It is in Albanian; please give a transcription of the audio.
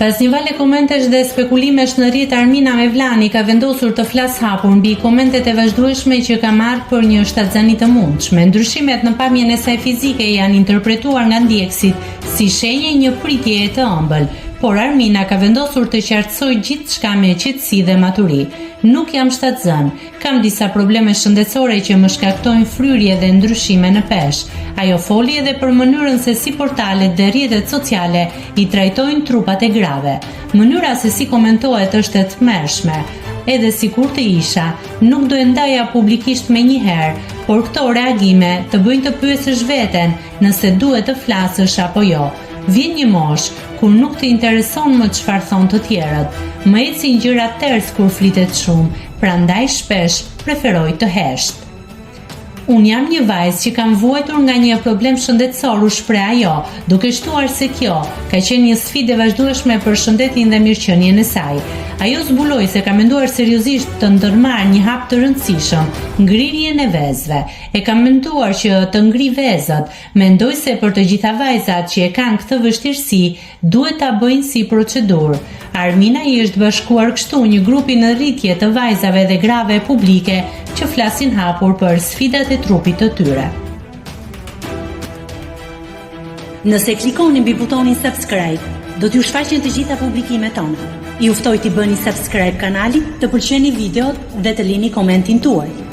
Pas një vale komentesh dhe spekulimesh në rrjet, Armina Mevlani ka vendosur të flas hapur mbi komentet e vazhdueshme që ka marrë për një shtatzani të mundshme. Ndryshimet në pamjen e saj fizike janë interpretuar nga ndjekësit si shenjë një pritjeje të ëmbël, por Armina ka vendosur të qartësojë gjithçka me qetësi dhe maturi. Nuk jam shtatzën, kam disa probleme shëndetësore që më shkaktojnë fryrje dhe ndryshime në peshë. Ajo foli edhe për mënyrën se si portalet dhe rrjetet sociale i trajtojnë trupat e grave. Mënyra se si komentohet është e tmerrshme. Edhe sikur të isha, nuk do e ndaja publikisht menjëherë, por këto reagime të bëjnë të pyesësh veten nëse duhet të flasësh apo jo. Vjen një moshë kur nuk të intereson më çfarë thon të tjerët. Më ecin gjërat tërës kur flitet shumë, prandaj shpesh preferoj të hesht. Unë jam një vajzë që kam vuajtur nga një problem shëndetësor, u shpreh ajo, duke shtuar se kjo ka qenë një sfidë e vazhdueshme për shëndetin dhe mirëqenien e saj. Ajo zbuloi se ka menduar seriozisht të ndërmarrë një hap të rëndësishëm, ngrirjen e vezëve. E ka menduar që të ngri vezët. Mendoj se për të gjitha vajzat që e kanë këtë vështirësi, duhet ta bëjnë si procedurë. Armina i është bashkuar kështu një grupi në rritje të vajzave dhe grave publike që flasin hapur për sfidat e trupit të tyre. Nëse klikoni mbi butonin subscribe, do t'ju shfaqen të gjitha publikimet tona. Ju ftoj t'i bëni subscribe kanalit, të pëlqeni videot dhe të lini komentin tuaj.